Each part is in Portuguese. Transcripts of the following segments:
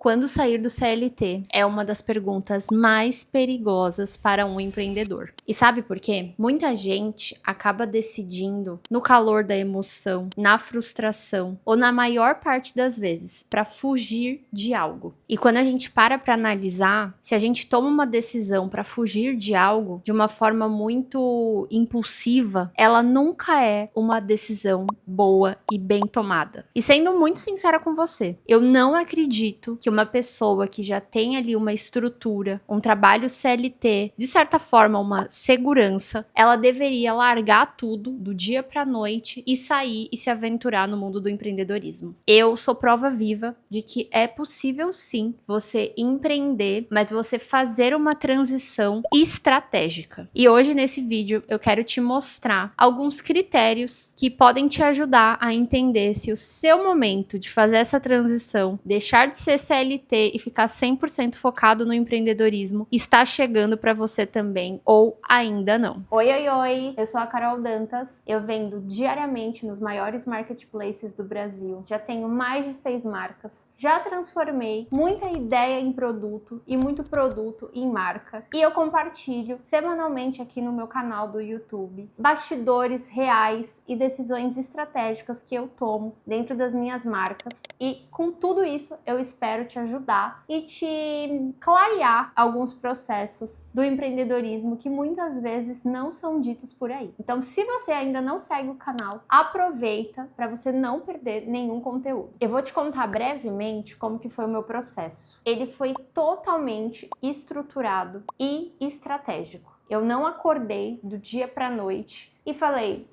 Quando sair do CLT é uma das perguntas mais perigosas para um empreendedor. E sabe por quê? Muita gente acaba decidindo no calor da emoção, na frustração ou na maior parte das vezes para fugir de algo. E quando a gente para analisar, se a gente toma uma decisão para fugir de algo de uma forma muito impulsiva, ela nunca é uma decisão boa e bem tomada. E sendo muito sincera com você, eu não acredito que uma pessoa que já tem ali uma estrutura, um trabalho CLT, de certa forma uma segurança, ela deveria largar tudo do dia pra noite e sair e se aventurar no mundo do empreendedorismo. Eu sou prova viva de que é possível sim você empreender, mas você fazer uma transição estratégica. E hoje nesse vídeo eu quero te mostrar alguns critérios que podem te ajudar a entender se o seu momento de fazer essa transição, deixar de ser CLT e ficar 100% focado no empreendedorismo está chegando para você também ou ainda não. Oi, eu sou a Carol Dantas, eu vendo diariamente nos maiores marketplaces do Brasil, já tenho mais de 6 marcas, já transformei muita ideia em produto e muito produto em marca e eu compartilho semanalmente aqui no meu canal do YouTube bastidores reais e decisões estratégicas que eu tomo dentro das minhas marcas e com tudo isso eu espero te ajudar e te clarear alguns processos do empreendedorismo que muitas vezes não são ditos por aí. Então, se você ainda não segue o canal, aproveita para você não perder nenhum conteúdo. Eu vou te contar brevemente como que foi o meu processo. Ele foi totalmente estruturado e estratégico. Eu não acordei do dia para a noite e falei,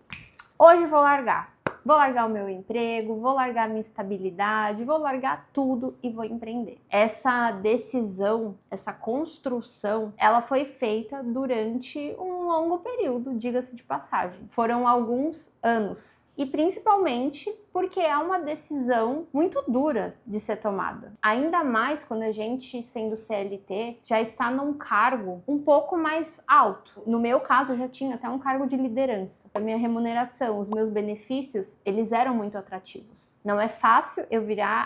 hoje vou largar. Vou largar o meu emprego, vou largar a minha estabilidade, vou largar tudo e vou empreender. Essa decisão, essa construção, ela foi feita durante um longo período, diga-se de passagem. Foram alguns anos. E principalmente porque é uma decisão muito dura de ser tomada. Ainda mais quando a gente, sendo CLT, já está num cargo um pouco mais alto. No meu caso, eu já tinha até um cargo de liderança. A minha remuneração, os meus benefícios, eles eram muito atrativos. Não é fácil eu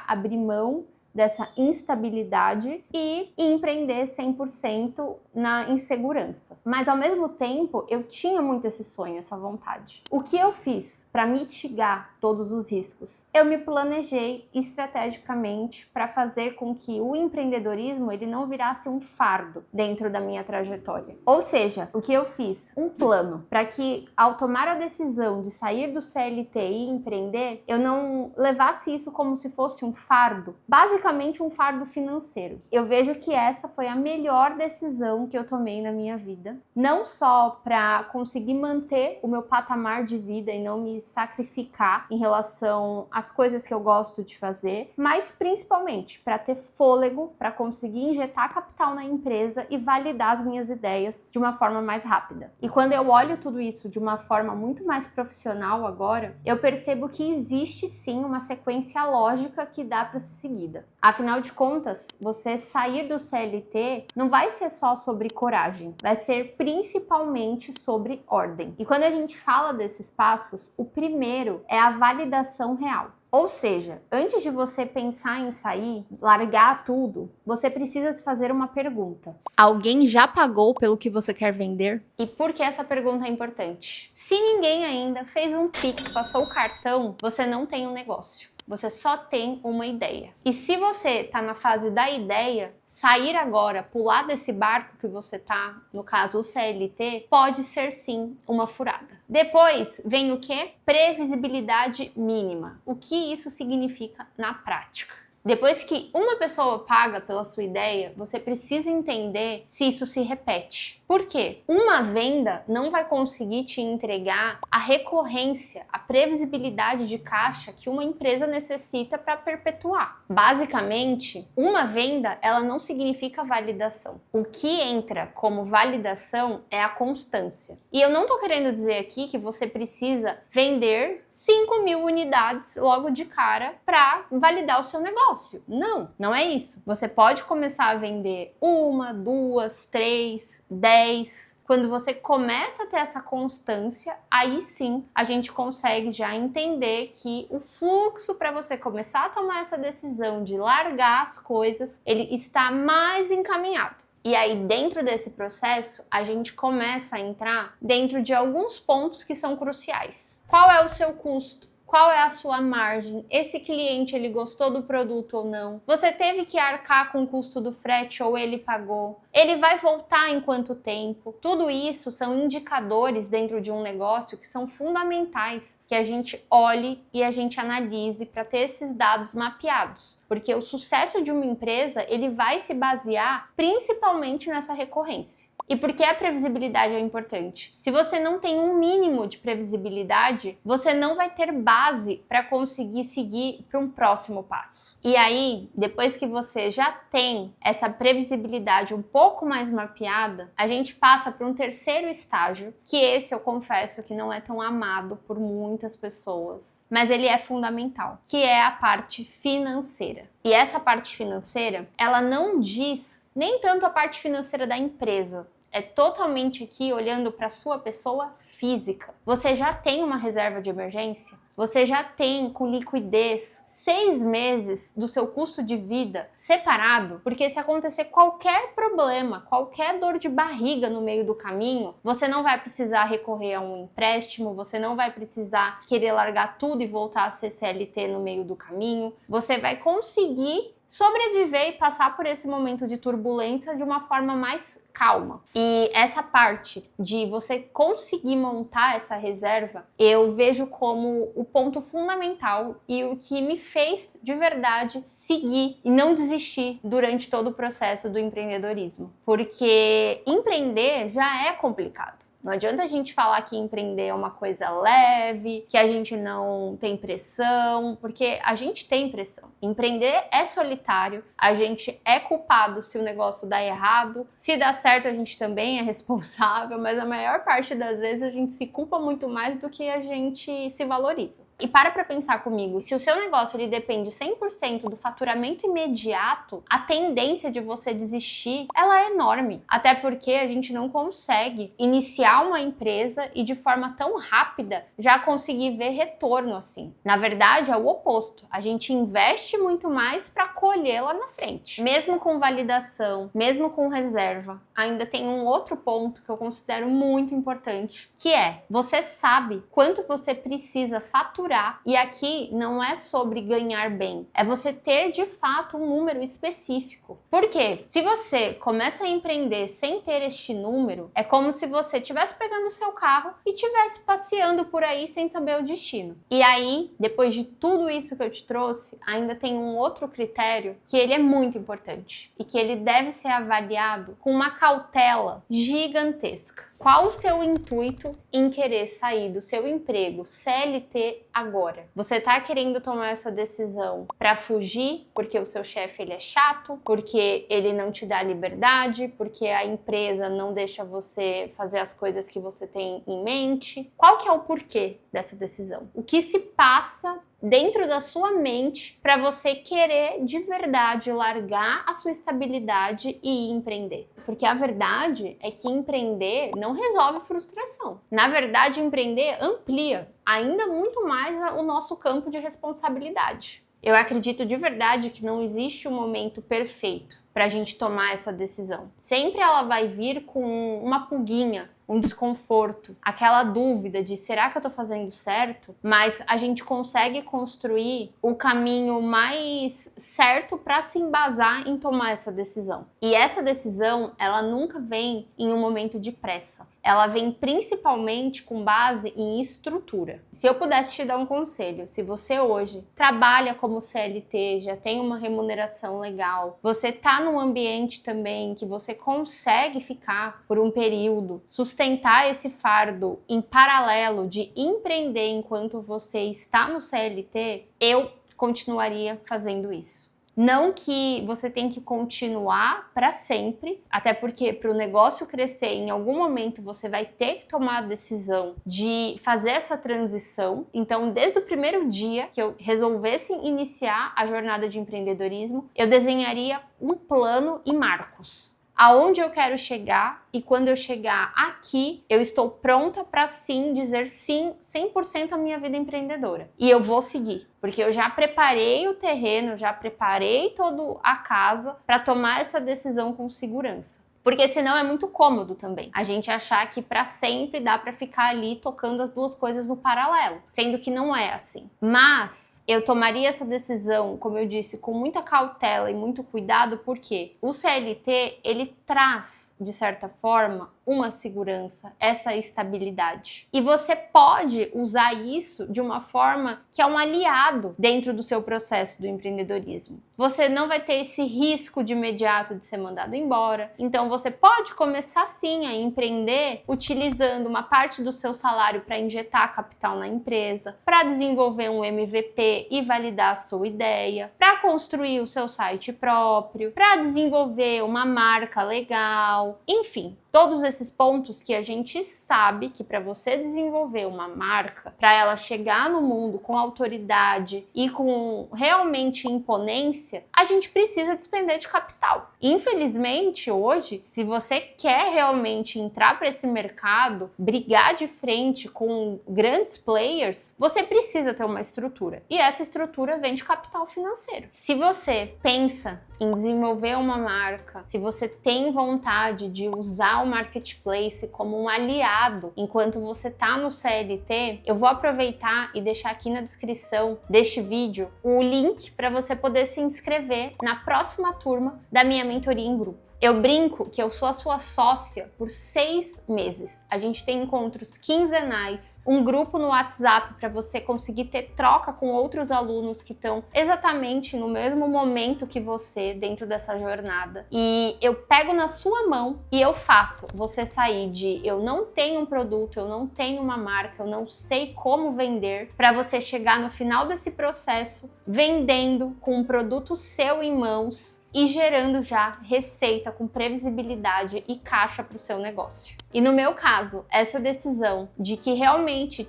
abrir mão dessa instabilidade e empreender 100% na insegurança. Mas ao mesmo tempo, eu tinha muito esse sonho, essa vontade. O que eu fiz para mitigar todos os riscos? Eu me planejei estrategicamente para fazer com que o empreendedorismo ele não virasse um fardo dentro da minha trajetória. Ou seja, o que eu fiz? Um plano para que ao tomar a decisão de sair do CLT e empreender, eu não levasse isso como se fosse um fardo. Basicamente um fardo financeiro. Eu vejo que essa foi a melhor decisão que eu tomei na minha vida, não só para conseguir manter o meu patamar de vida e não me sacrificar em relação às coisas que eu gosto de fazer, mas principalmente para ter fôlego, para conseguir injetar capital na empresa e validar as minhas ideias de uma forma mais rápida. E quando eu olho tudo isso de uma forma muito mais profissional agora, eu percebo que existe sim uma sequência lógica que dá para ser seguida. Afinal de contas, você sair do CLT não vai ser só sobre coragem, vai ser principalmente sobre ordem. E quando a gente fala desses passos, o primeiro é a validação real. Ou seja, antes de você pensar em sair, largar tudo, você precisa se fazer uma pergunta. Alguém já pagou pelo que você quer vender? E por que essa pergunta é importante? Se ninguém ainda fez um Pix, passou o cartão, você não tem um negócio. Você só tem uma ideia. E se você tá na fase da ideia, sair agora, pular desse barco que você tá, no caso o CLT, pode ser sim uma furada. Depois vem o quê? Previsibilidade mínima. O que isso significa na prática? Depois que uma pessoa paga pela sua ideia, você precisa entender se isso se repete. Por quê? Uma venda não vai conseguir te entregar a recorrência, a previsibilidade de caixa que uma empresa necessita para perpetuar. Basicamente, uma venda, ela não significa validação. O que entra como validação é a constância. E eu não estou querendo dizer aqui que você precisa vender 5.000 unidades logo de cara para validar o seu negócio. Não, não é isso. Você pode começar a vender 1, 2, 3, 10 10. Quando você começa a ter essa constância, aí sim a gente consegue já entender que o fluxo para você começar a tomar essa decisão de largar as coisas, ele está mais encaminhado. E aí, dentro desse processo, a gente começa a entrar dentro de alguns pontos que são cruciais. Qual é o seu custo? Qual é a sua margem? Esse cliente, ele gostou do produto ou não? Você teve que arcar com o custo do frete ou ele pagou? Ele vai voltar em quanto tempo? Tudo isso são indicadores dentro de um negócio que são fundamentais, que a gente olhe e a gente analise para ter esses dados mapeados. Porque o sucesso de uma empresa, ele vai se basear principalmente nessa recorrência. E por que a previsibilidade é importante? Se você não tem um mínimo de previsibilidade, você não vai ter base para conseguir seguir para um próximo passo. E aí, depois que você já tem essa previsibilidade um pouco mais mapeada, a gente passa para um terceiro estágio, que esse eu confesso que não é tão amado por muitas pessoas, mas ele é fundamental, que é a parte financeira. E essa parte financeira, ela não diz nem tanto a parte financeira da empresa, é totalmente aqui olhando para a sua pessoa física. Você já tem uma reserva de emergência? Você já tem com liquidez 6 meses do seu custo de vida separado? Porque se acontecer qualquer problema, qualquer dor de barriga no meio do caminho, você não vai precisar recorrer a um empréstimo, você não vai precisar querer largar tudo e voltar a ser CLT no meio do caminho. Você vai conseguir sobreviver e passar por esse momento de turbulência de uma forma mais calma. E essa parte de você conseguir montar essa reserva, eu vejo como o ponto fundamental e o que me fez de verdade seguir e não desistir durante todo o processo do empreendedorismo. Porque empreender já é complicado. Não adianta a gente falar que empreender é uma coisa leve, que a gente não tem pressão, porque a gente tem pressão. Empreender é solitário, a gente é culpado se o negócio dá errado, se dá certo a gente também é responsável, mas a maior parte das vezes a gente se culpa muito mais do que a gente se valoriza. E para pensar comigo, se o seu negócio ele depende 100% do faturamento imediato, a tendência de você desistir, ela é enorme. Até porque a gente não consegue iniciar uma empresa e de forma tão rápida já conseguir ver retorno assim. Na verdade, é o oposto. A gente investe muito mais para colher lá na frente. Mesmo com validação, mesmo com reserva, ainda tem um outro ponto que eu considero muito importante, que é, você sabe quanto você precisa faturar. E aqui não é sobre ganhar bem, é você ter de fato um número específico. Por quê? Se você começa a empreender sem ter este número, é como se você estivesse pegando o seu carro e estivesse passeando por aí sem saber o destino. E aí, depois de tudo isso que eu te trouxe, ainda tem um outro critério que ele é muito importante e que ele deve ser avaliado com uma cautela gigantesca. Qual o seu intuito em querer sair do seu emprego CLT agora? Você tá querendo tomar essa decisão para fugir porque o seu chefe ele é chato, porque ele não te dá liberdade, porque a empresa não deixa você fazer as coisas que você tem em mente? Qual que é o porquê dessa decisão? O que se passa dentro da sua mente para você querer de verdade largar a sua estabilidade e ir empreender? Porque a verdade é que empreender não resolve frustração. Na verdade, empreender amplia ainda muito mais o nosso campo de responsabilidade. Eu acredito de verdade que não existe um momento perfeito para a gente tomar essa decisão. Sempre ela vai vir com uma pulguinha, um desconforto, aquela dúvida de será que eu tô fazendo certo? Mas a gente consegue construir o caminho mais certo para se embasar em tomar essa decisão. E essa decisão, ela nunca vem em um momento de pressa. Ela vem principalmente com base em estrutura. Se eu pudesse te dar um conselho, se você hoje trabalha como CLT, já tem uma remuneração legal, você tá num ambiente também que você consegue ficar por um período, sustentar esse fardo em paralelo de empreender enquanto você está no CLT, eu continuaria fazendo isso. Não que você tem que continuar para sempre, até porque para o negócio crescer, em algum momento você vai ter que tomar a decisão de fazer essa transição. Então, desde o primeiro dia que eu resolvesse iniciar a jornada de empreendedorismo, eu desenharia um plano e marcos. aonde eu quero chegar e quando eu chegar aqui, eu estou pronta para sim dizer sim 100% à minha vida empreendedora. E eu vou seguir, porque eu já preparei o terreno, já preparei toda a casa para tomar essa decisão com segurança. Porque senão é muito cômodo também a gente achar que para sempre dá para ficar ali tocando as duas coisas no paralelo, sendo que não é assim. Mas eu tomaria essa decisão, como eu disse, com muita cautela e muito cuidado, porque o CLT, ele traz, de certa forma, uma segurança, essa estabilidade. E você pode usar isso de uma forma que é um aliado dentro do seu processo do empreendedorismo. Você não vai ter esse risco de imediato de ser mandado embora. Então você pode começar sim a empreender utilizando uma parte do seu salário para injetar capital na empresa, para desenvolver um MVP e validar a sua ideia, para construir o seu site próprio, para desenvolver uma marca legal, enfim. Todos esses pontos que a gente sabe que para você desenvolver uma marca, para ela chegar no mundo com autoridade e com realmente imponência, a gente precisa despender de capital. Infelizmente, hoje, se você quer realmente entrar para esse mercado, brigar de frente com grandes players, você precisa ter uma estrutura. E essa estrutura vem de capital financeiro. Se você pensa em desenvolver uma marca, se você tem vontade de usar o marketplace como um aliado enquanto você tá no CLT, eu vou aproveitar e deixar aqui na descrição deste vídeo o link para você poder se inscrever na próxima turma da minha mentoria em grupo. Eu brinco que eu sou a sua sócia por 6 meses. A gente tem encontros quinzenais, um grupo no WhatsApp para você conseguir ter troca com outros alunos que estão exatamente no mesmo momento que você dentro dessa jornada. E eu pego na sua mão e eu faço você sair de eu não tenho um produto, eu não tenho uma marca, eu não sei como vender, para você chegar no final desse processo vendendo com um produto seu em mãos e gerando já receita com previsibilidade e caixa para o seu negócio. E no meu caso, essa decisão de que realmente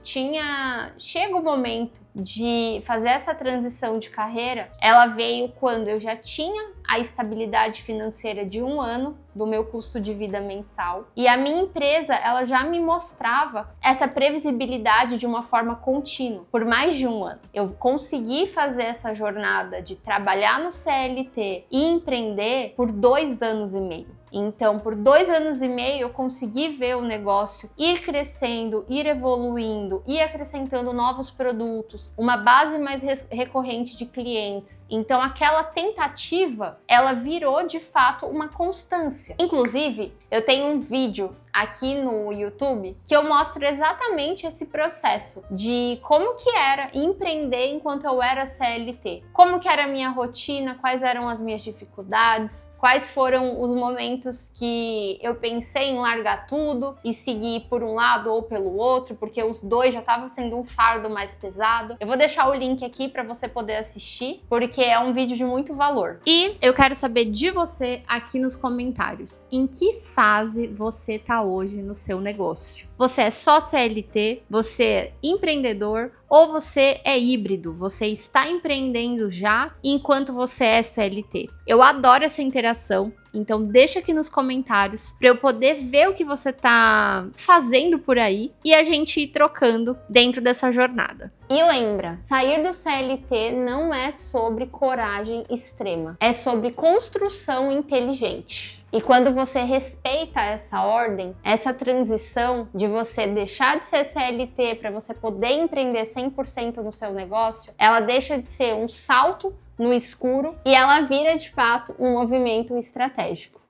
chega o momento de fazer essa transição de carreira, ela veio quando eu já tinha a estabilidade financeira de 1 ano do meu custo de vida mensal. E a minha empresa, ela já me mostrava essa previsibilidade de uma forma contínua, por mais de 1 ano. Eu consegui fazer essa jornada de trabalhar no CLT e empreender por 2 anos e meio. Então, por 2 anos e meio, eu consegui ver o negócio ir crescendo, ir evoluindo, ir acrescentando novos produtos, uma base mais recorrente de clientes. Então, aquela tentativa, ela virou de fato uma constância. Inclusive, eu tenho um vídeo aqui no YouTube que eu mostro exatamente esse processo de como que era empreender enquanto eu era CLT. Como que era a minha rotina, quais eram as minhas dificuldades, quais foram os momentos que eu pensei em largar tudo e seguir por um lado ou pelo outro, porque os dois já estavam sendo um fardo mais pesado. Eu vou deixar o link aqui para você poder assistir, porque é um vídeo de muito valor. E eu quero saber de você aqui nos comentários, em que fase você tá hoje no seu negócio? Você é só CLT? Você é empreendedor? Ou você é híbrido? Você está empreendendo já enquanto você é CLT? Eu adoro essa interação, então deixa aqui nos comentários para eu poder ver o que você tá fazendo por aí e a gente ir trocando dentro dessa jornada. E lembra, sair do CLT não é sobre coragem extrema, é sobre construção inteligente. E quando você respeita essa ordem, essa transição de você deixar de ser CLT para você poder empreender 100% no seu negócio, ela deixa de ser um salto no escuro e ela vira de fato um movimento estratégico.